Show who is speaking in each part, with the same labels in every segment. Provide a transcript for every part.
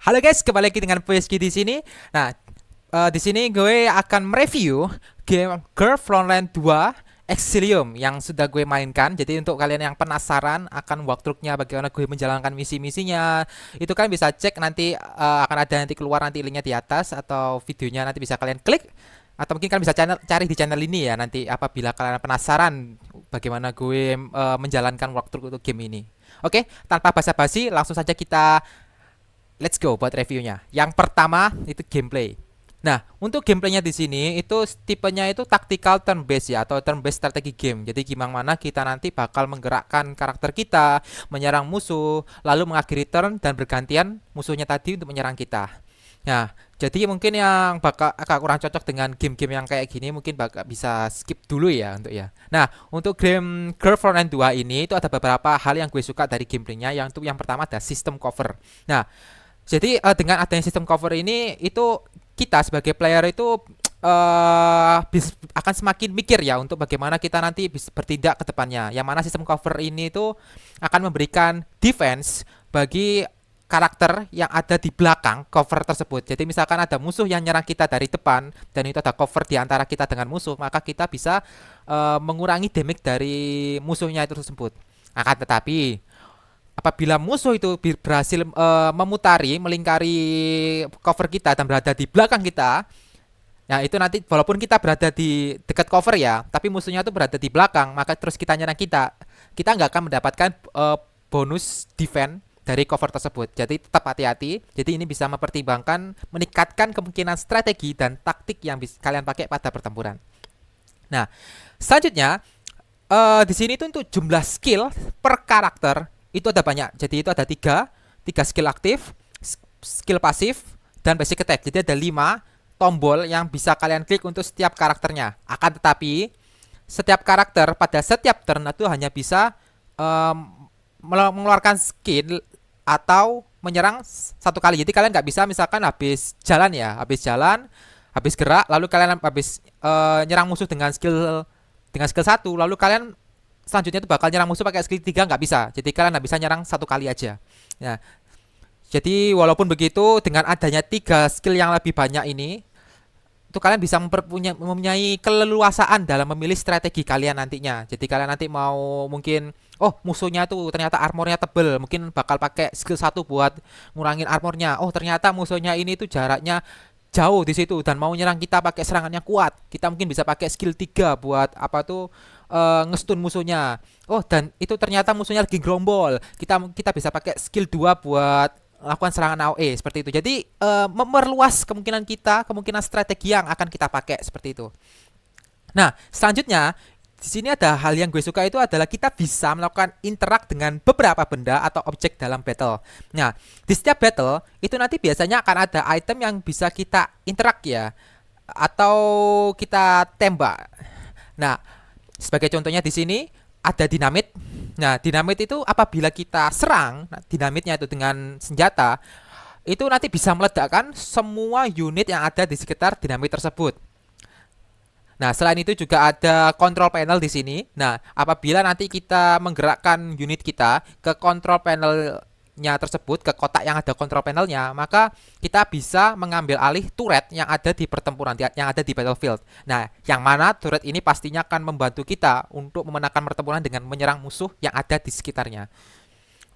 Speaker 1: Halo guys, kembali lagi dengan PSG di sini. Nah, di sini gue akan mereview game Girl Frontline 2 Exilium yang sudah gue mainkan. Jadi untuk kalian yang penasaran akan walkthrough-nya bagaimana gue menjalankan misi-misinya, itu kan bisa cek nanti, akan ada nanti keluar nanti linknya di atas, atau videonya nanti bisa kalian klik, atau mungkin kalian bisa cari di channel ini ya nanti apabila kalian penasaran bagaimana gue menjalankan walkthrough untuk game ini. Oke, tanpa basa-basi langsung saja kita let's go buat reviewnya. Yang pertama itu gameplay. Nah, untuk gameplaynya di sini itu tipenya itu tactical turn based ya, atau turn based strategi game. Jadi gimana kita nanti bakal menggerakkan karakter kita menyerang musuh, lalu mengakhiri turn dan bergantian musuhnya tadi untuk menyerang kita. Nah, jadi mungkin yang bakal agak kurang cocok dengan game-game yang kayak gini mungkin bakal bisa skip dulu ya untuk ya. Nah, untuk game Girl Frontline 2 ini itu ada beberapa hal yang gue suka dari gameplaynya. Yang untuk yang pertama ada sistem cover. Nah, jadi dengan adanya sistem cover ini itu kita sebagai player itu akan semakin mikir ya untuk bagaimana kita nanti bisa bertindak ke depannya. Yang mana sistem cover ini itu akan memberikan defense bagi karakter yang ada di belakang cover tersebut. Jadi misalkan ada musuh yang nyerang kita dari depan dan itu ada cover di antara kita dengan musuh, maka kita bisa mengurangi damage dari musuhnya itu tersebut. Akan tetapi apabila musuh itu berhasil melingkari cover kita dan berada di belakang kita, ya itu nanti walaupun kita berada di dekat cover ya, tapi musuhnya itu berada di belakang, maka terus kita nyerang kita nggak akan mendapatkan bonus defense dari cover tersebut. Jadi tetap hati-hati. Jadi ini bisa mempertimbangkan meningkatkan kemungkinan strategi dan taktik yang bisa kalian pakai pada pertempuran. Nah, selanjutnya di sini tuh untuk jumlah skill per karakter itu ada banyak. Jadi itu ada tiga skill aktif, skill pasif, dan basic attack. Jadi ada 5 tombol yang bisa kalian klik untuk setiap karakternya. Akan tetapi setiap karakter pada setiap turn itu hanya bisa mengeluarkan skill atau menyerang satu kali. Jadi kalian nggak bisa misalkan habis gerak, lalu kalian habis nyerang musuh dengan skill satu, lalu kalian selanjutnya itu bakal nyerang musuh pakai skill 3, nggak bisa. Jadi kalian nggak bisa nyerang satu kali aja. Nah, jadi walaupun begitu dengan adanya 3 skill yang lebih banyak ini, itu kalian bisa mempunyai keleluasaan dalam memilih strategi kalian nantinya. Jadi kalian nanti mau mungkin musuhnya tuh ternyata armornya tebel, mungkin bakal pakai skill satu buat ngurangin armornya. Oh, ternyata musuhnya ini tuh jaraknya jauh di situ dan mau nyerang kita pakai serangannya kuat. Kita mungkin bisa pakai skill 3 buat apa tuh ngestun musuhnya. Oh, dan itu ternyata musuhnya lagi gerombol. Kita bisa pakai skill 2 buat lakukan serangan AOE seperti itu. Jadi memperluas kemungkinan strategi yang akan kita pakai seperti itu. Nah, selanjutnya di sini ada hal yang gue suka itu adalah kita bisa melakukan interak dengan beberapa benda atau objek dalam battle. Nah, di setiap battle itu nanti biasanya akan ada item yang bisa kita interak ya, atau kita tembak. Nah, sebagai contohnya di sini ada dinamit. Nah, dinamit itu apabila kita serang dinamitnya itu dengan senjata, itu nanti bisa meledakkan semua unit yang ada di sekitar dinamit tersebut. Nah, selain itu juga ada control panel di sini. Nah, apabila nanti kita menggerakkan unit kita ke control panelnya tersebut, ke kotak yang ada control panelnya, maka kita bisa mengambil alih turret yang ada di pertempuran, yang ada di battlefield. Nah, yang mana turret ini pastinya akan membantu kita untuk memenangkan pertempuran dengan menyerang musuh yang ada di sekitarnya.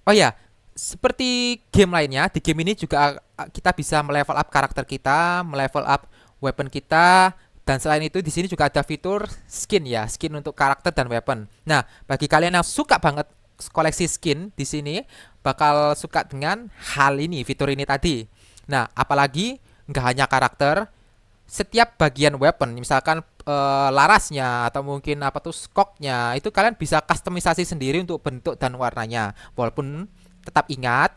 Speaker 1: Oh ya, seperti game lainnya, di game ini juga kita bisa melevel up karakter kita, melevel up weapon kita, dan selain itu di sini juga ada fitur skin ya, skin untuk karakter dan weapon. Nah, bagi kalian yang suka banget koleksi skin di sini bakal suka dengan hal ini, fitur ini tadi. Nah, apalagi nggak hanya karakter, setiap bagian weapon, misalkan larasnya atau mungkin apa tuh skoknya, itu kalian bisa kustomisasi sendiri untuk bentuk dan warnanya. Walaupun tetap ingat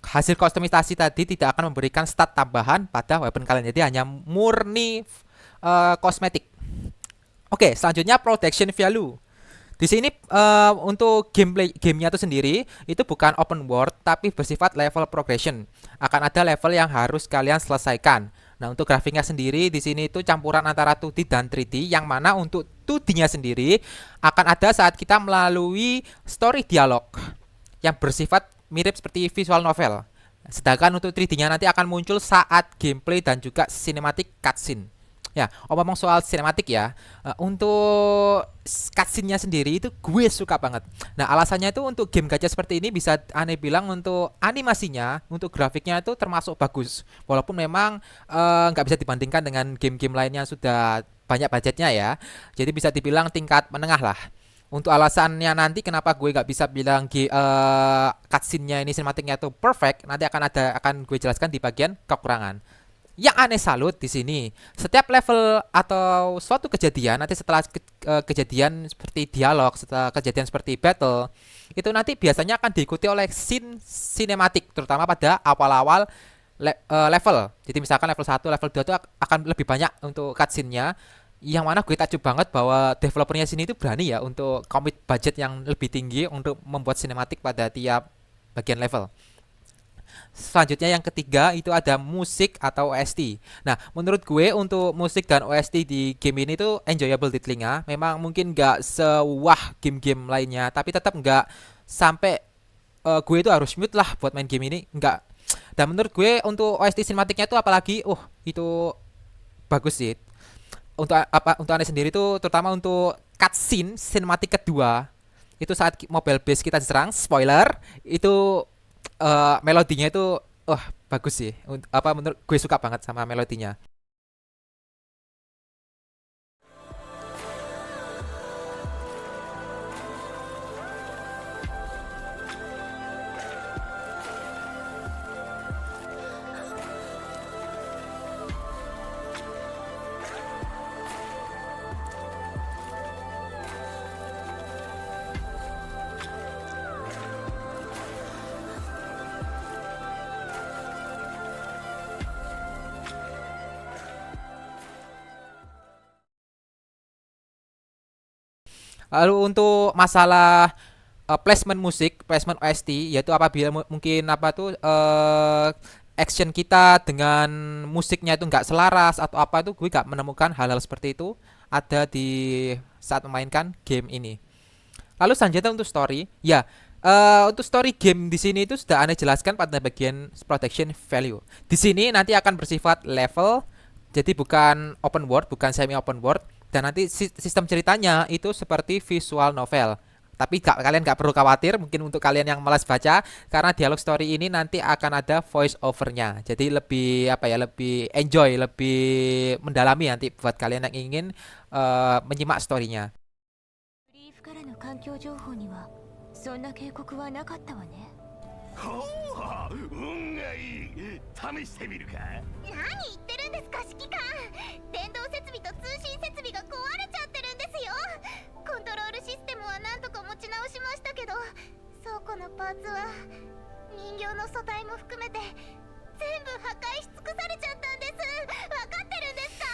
Speaker 1: hasil kustomisasi tadi tidak akan memberikan stat tambahan pada weapon kalian. Jadi hanya murni kosmetik. Oke, selanjutnya protection value. Di sini untuk gamenya itu sendiri itu bukan open world tapi bersifat level progression. Akan ada level yang harus kalian selesaikan. Nah, untuk grafiknya sendiri di sini itu campuran antara 2D dan 3D, yang mana untuk 2D-nya sendiri akan ada saat kita melalui story dialog yang bersifat mirip seperti visual novel. Sedangkan untuk 3D-nya nanti akan muncul saat gameplay dan juga cinematic cutscene. Ya, ngomong soal sinematik ya, untuk cutscene-nya sendiri itu gue suka banget. Nah, alasannya itu untuk game gacha seperti ini bisa aneh bilang untuk animasinya, untuk grafiknya itu termasuk bagus. Walaupun memang nggak bisa dibandingkan dengan game-game lainnya yang sudah banyak budgetnya ya. Jadi bisa dibilang tingkat menengah lah. Untuk alasannya nanti kenapa gue nggak bisa bilang cutscene-nya ini sinematiknya itu perfect, nanti akan gue jelaskan di bagian kekurangan. Yang aneh salut di sini, setiap level atau suatu kejadian nanti setelah kejadian seperti dialog, setelah kejadian seperti battle, itu nanti biasanya akan diikuti oleh scene sinematik, terutama pada awal-awal level. Jadi misalkan level 1, level 2 itu akan lebih banyak untuk cutscene-nya. Yang mana gue takjub banget bahwa developernya sini itu berani ya untuk commit budget yang lebih tinggi untuk membuat sinematik pada tiap bagian level. Selanjutnya yang ketiga itu ada musik atau OST. Nah, menurut gue untuk musik dan OST di game ini tuh enjoyable di telinga. Memang mungkin nggak sewah game-game lainnya, tapi tetap nggak sampai gue itu harus mute lah buat main game ini. Nggak. Dan menurut gue untuk OST sinematiknya itu apalagi, itu bagus sih. Untuk aneh sendiri tuh terutama untuk cutscene sinematik kedua itu saat mobile base kita diserang, spoiler, itu melodinya itu bagus sih. Menurut gue suka banget sama melodinya. Lalu untuk masalah placement musik, placement OST, yaitu apabila mungkin apa tuh action kita dengan musiknya itu nggak selaras atau apa itu gue nggak menemukan hal-hal seperti itu ada di saat memainkan game ini. Lalu selanjutnya untuk story, ya untuk story game di sini itu sudah aneh jelaskan pada bagian production value. Di sini nanti akan bersifat level, jadi bukan open world, bukan semi open world, dan nanti sistem ceritanya itu seperti visual novel. Tapi kalian gak perlu khawatir, mungkin untuk kalian yang malas baca, karena dialog story ini nanti akan ada voice overnya. Jadi lebih apa ya, lebih enjoy, lebih mendalami nanti buat kalian yang ingin menyimak storynya.
Speaker 2: ブリーフからの環境情報にはそんな警告はなかったわね。
Speaker 3: ほう、運がいい。試してみるか。
Speaker 4: 何言ってるんですか、指揮官。電動設備と通信設備が壊れちゃってるんですよ。コントロールシステムは何とか持ち直しましたけど、倉庫のパーツは人形の素体も含めて全部破壊し尽くされちゃったんです。分かってるんですか？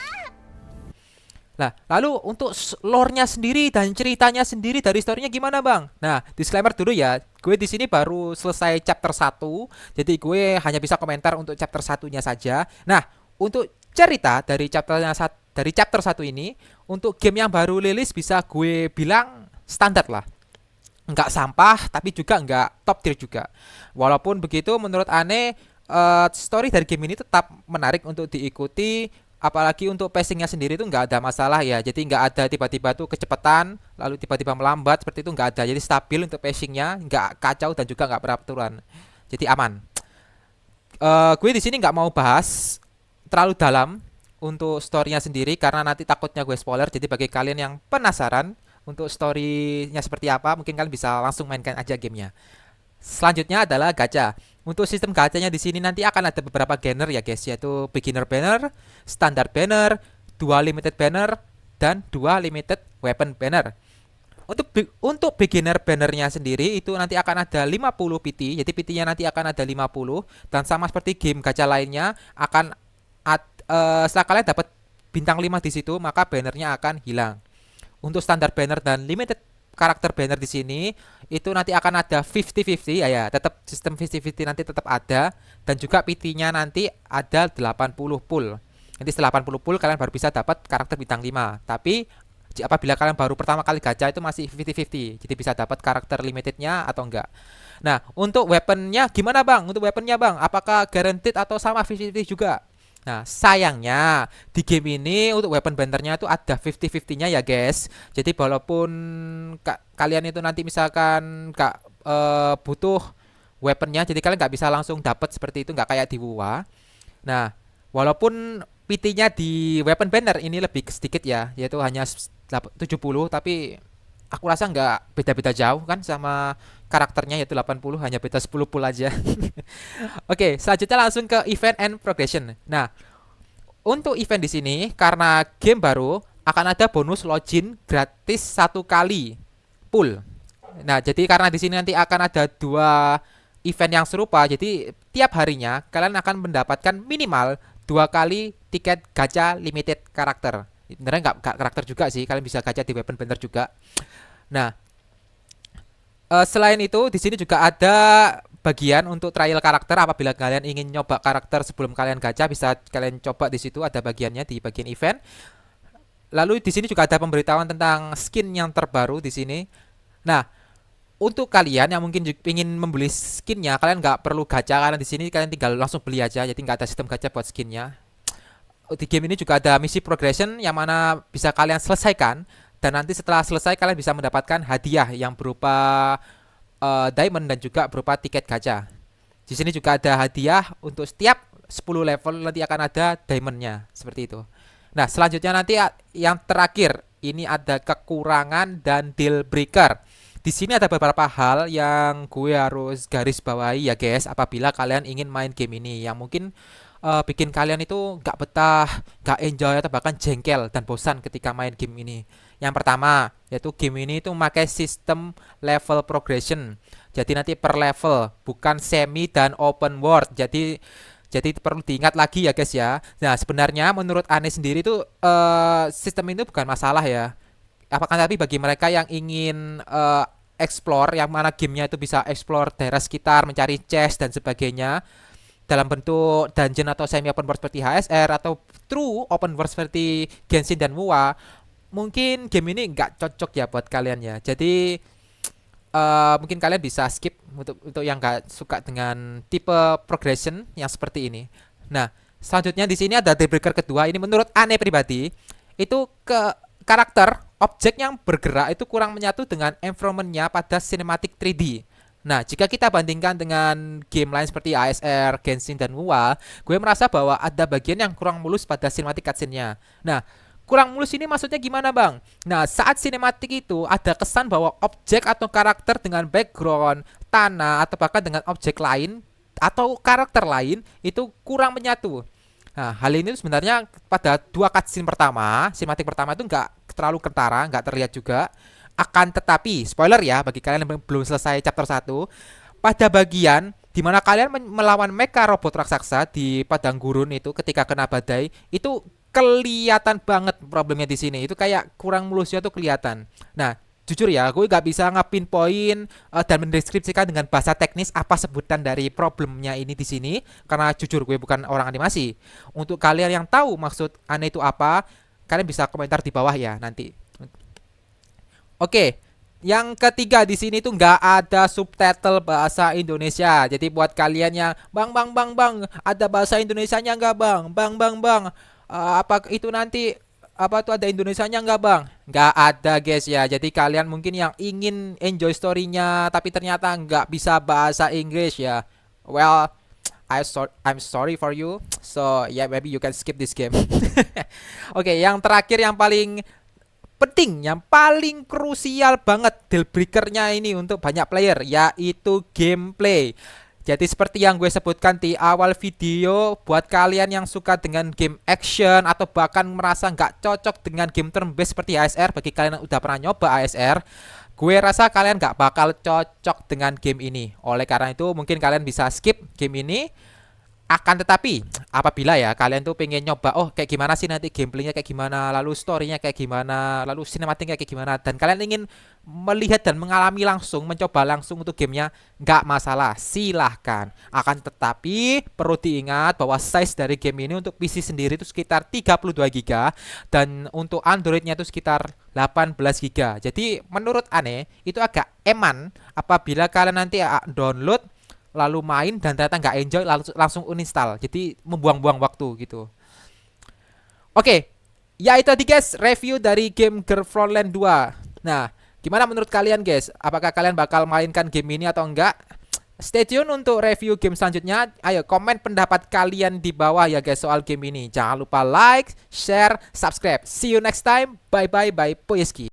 Speaker 1: Nah, lalu untuk lore-nya sendiri dan ceritanya sendiri dari story-nya gimana, Bang? Nah, disclaimer dulu ya. Gue di sini baru selesai chapter 1, jadi gue hanya bisa komentar untuk chapter 1-nya saja. Nah, untuk cerita dari chapter 1 ini, untuk game yang baru rilis bisa gue bilang standar lah. Nggak sampah, tapi juga nggak top tier juga. Walaupun begitu, menurut Ane, story dari game ini tetap menarik untuk diikuti. Apalagi untuk pacingnya sendiri itu nggak ada masalah ya. Jadi nggak ada tiba-tiba tuh kecepatan lalu tiba-tiba melambat, seperti itu nggak ada. Jadi stabil untuk pacingnya, nggak kacau dan juga nggak beraturan. Jadi aman. Gue di sini nggak mau bahas terlalu dalam untuk storynya sendiri karena nanti takutnya gue spoiler. Jadi bagi kalian yang penasaran untuk storynya seperti apa, mungkin kalian bisa langsung mainkan aja gamenya. Selanjutnya adalah gacha. Untuk sistem gachanya di sini nanti akan ada beberapa banner ya guys, yaitu beginner banner, standard banner, dua limited banner, dan dua limited weapon banner. Untuk beginner bannernya sendiri itu nanti akan ada 50 PT, jadi PT-nya nanti akan ada 50 dan sama seperti game gacha lainnya akan setelah kalian dapat bintang 5 di situ maka bannernya akan hilang. Untuk standard banner dan limited karakter banner di sini itu nanti akan ada 50-50 ya, tetap sistem 50-50 nanti tetap ada dan juga PT-nya nanti ada 80 full. Nanti setelah 80 full kalian baru bisa dapat karakter bintang 5. Tapi Apabila kalian baru pertama kali gacha itu masih 50-50. Jadi bisa dapat karakter limitednya atau enggak. Nah, untuk weaponnya gimana bang? Untuk weaponnya bang, apakah guaranteed atau sama 50-50 juga? Nah, sayangnya di game ini untuk weapon bannernya itu ada 50-50-nya ya guys. Jadi walaupun kalian itu nanti misalkan butuh weaponnya, jadi kalian nggak bisa langsung dapat seperti itu, nggak kayak di WoA. Nah, walaupun PT-nya di weapon banner ini lebih sedikit ya, yaitu hanya 70, tapi aku rasa nggak beda-beda jauh kan sama karakternya yaitu 80, hanya beda 10 pul aja. Oke, selanjutnya langsung ke event and progression. Nah, untuk event di sini karena game baru akan ada bonus login gratis 1 kali pool. Nah, jadi karena di sini nanti akan ada 2 event yang serupa, jadi tiap harinya kalian akan mendapatkan minimal 2 kali tiket gacha limited karakter. Sebenarnya nggak karakter juga sih, kalian bisa gacha di weapon banner juga. Nah, selain itu di sini juga ada bagian untuk trial karakter. Apabila kalian ingin nyoba karakter sebelum kalian gacha, bisa kalian coba di situ, ada bagiannya di bagian event. Lalu di sini juga ada pemberitahuan tentang skin yang terbaru di sini. Nah, untuk kalian yang mungkin ingin membeli skinnya, kalian nggak perlu gacha karena di sini kalian tinggal langsung beli aja, jadi nggak ada sistem gacha buat skinnya. Di game ini juga ada misi progression yang mana bisa kalian selesaikan, dan nanti setelah selesai kalian bisa mendapatkan hadiah yang berupa diamond dan juga berupa tiket gacha. Di sini juga ada hadiah untuk setiap 10 level nanti akan ada diamondnya seperti itu. Nah, selanjutnya nanti yang terakhir ini ada kekurangan dan deal breaker. Di sini ada beberapa hal yang gue harus garis bawahi ya guys, apabila kalian ingin main game ini yang mungkin bikin kalian itu nggak betah, nggak enjoy atau bahkan jengkel dan bosan ketika main game ini. Yang pertama yaitu game ini itu memakai sistem level progression. Jadi nanti per level, bukan semi dan open world. Jadi perlu diingat lagi ya guys ya. Nah, sebenarnya menurut Ane sendiri itu sistem itu bukan masalah ya. Apakah tapi bagi mereka yang ingin explore, yang mana gamenya itu bisa explore daerah sekitar, mencari chest dan sebagainya dalam bentuk dungeon atau semi open world seperti HSR atau true open world seperti Genshin dan WoA, mungkin game ini nggak cocok ya buat kalian ya. Jadi mungkin kalian bisa skip untuk yang nggak suka dengan tipe progression yang seperti ini. Nah, selanjutnya di sini ada dealbreaker kedua. Ini menurut Ane pribadi itu karakter objek yang bergerak itu kurang menyatu dengan environment-nya pada cinematic 3D. Nah, jika kita bandingkan dengan game lain seperti ASR, Genshin, dan WoA, gue merasa bahwa ada bagian yang kurang mulus pada cinematic cutscene-nya. Nah, kurang mulus ini maksudnya gimana bang? Nah, saat cinematic itu ada kesan bahwa objek atau karakter dengan background, tanah, atau bahkan dengan objek lain atau karakter lain itu kurang menyatu. Nah, hal ini sebenarnya pada 2 cutscene pertama, cinematic pertama itu nggak terlalu kentara, nggak terlihat juga. Akan tetapi, spoiler ya bagi kalian yang belum selesai chapter 1, pada bagian di mana kalian melawan mecha robot raksasa di padang gurun itu ketika kena badai, itu kelihatan banget problemnya di sini. Itu kayak kurang mulusnya tuh kelihatan. Nah, jujur ya, gue gak bisa ngepinpoint dan mendeskripsikan dengan bahasa teknis apa sebutan dari problemnya ini di sini, karena jujur gue bukan orang animasi. Untuk kalian yang tahu maksud Ane itu apa, kalian bisa komentar di bawah ya nanti. Oke, yang ketiga di sini tuh nggak ada subtitle bahasa Indonesia. Jadi buat kalian yang bang, ada bahasa Indonesianya nggak bang? Apa itu nanti apa tuh ada Indonesianya nggak bang? Nggak ada guys ya. Jadi kalian mungkin yang ingin enjoy story-nya tapi ternyata nggak bisa bahasa Inggris ya. Well, I'm sorry for you. So yeah, maybe you can skip this game. Oke, yang terakhir yang paling penting, yang paling krusial banget deal breaker-nya ini untuk banyak player, yaitu gameplay. Jadi seperti yang gue sebutkan di awal video, buat kalian yang suka dengan game action atau bahkan merasa nggak cocok dengan game turn based seperti ASR, bagi kalian yang udah pernah nyoba ASR, gue rasa kalian nggak bakal cocok dengan game ini. Oleh karena itu mungkin kalian bisa skip game ini. Akan tetapi apabila ya kalian tuh pengen nyoba, oh kayak gimana sih nanti gameplaynya kayak gimana, lalu storynya kayak gimana, lalu sinematiknya kayak gimana, dan kalian ingin melihat dan mengalami langsung, mencoba langsung untuk gamenya, nggak masalah, silahkan. Akan tetapi perlu diingat bahwa size dari game ini untuk PC sendiri itu sekitar 32 GB dan untuk Androidnya itu sekitar 18 GB. Jadi menurut aneh itu agak eman apabila kalian nanti download lalu main dan ternyata nggak enjoy langsung uninstall, jadi membuang-buang waktu gitu. Oke, ya itu tadi guys review dari game Girlfriendland 2. Nah, gimana menurut kalian guys, apakah kalian bakal mainkan game ini atau enggak? Stay tune untuk review game selanjutnya. Ayo komen pendapat kalian di bawah ya guys soal game ini. Jangan lupa like, share, subscribe. See you next time. Bye bye bye Poyeski.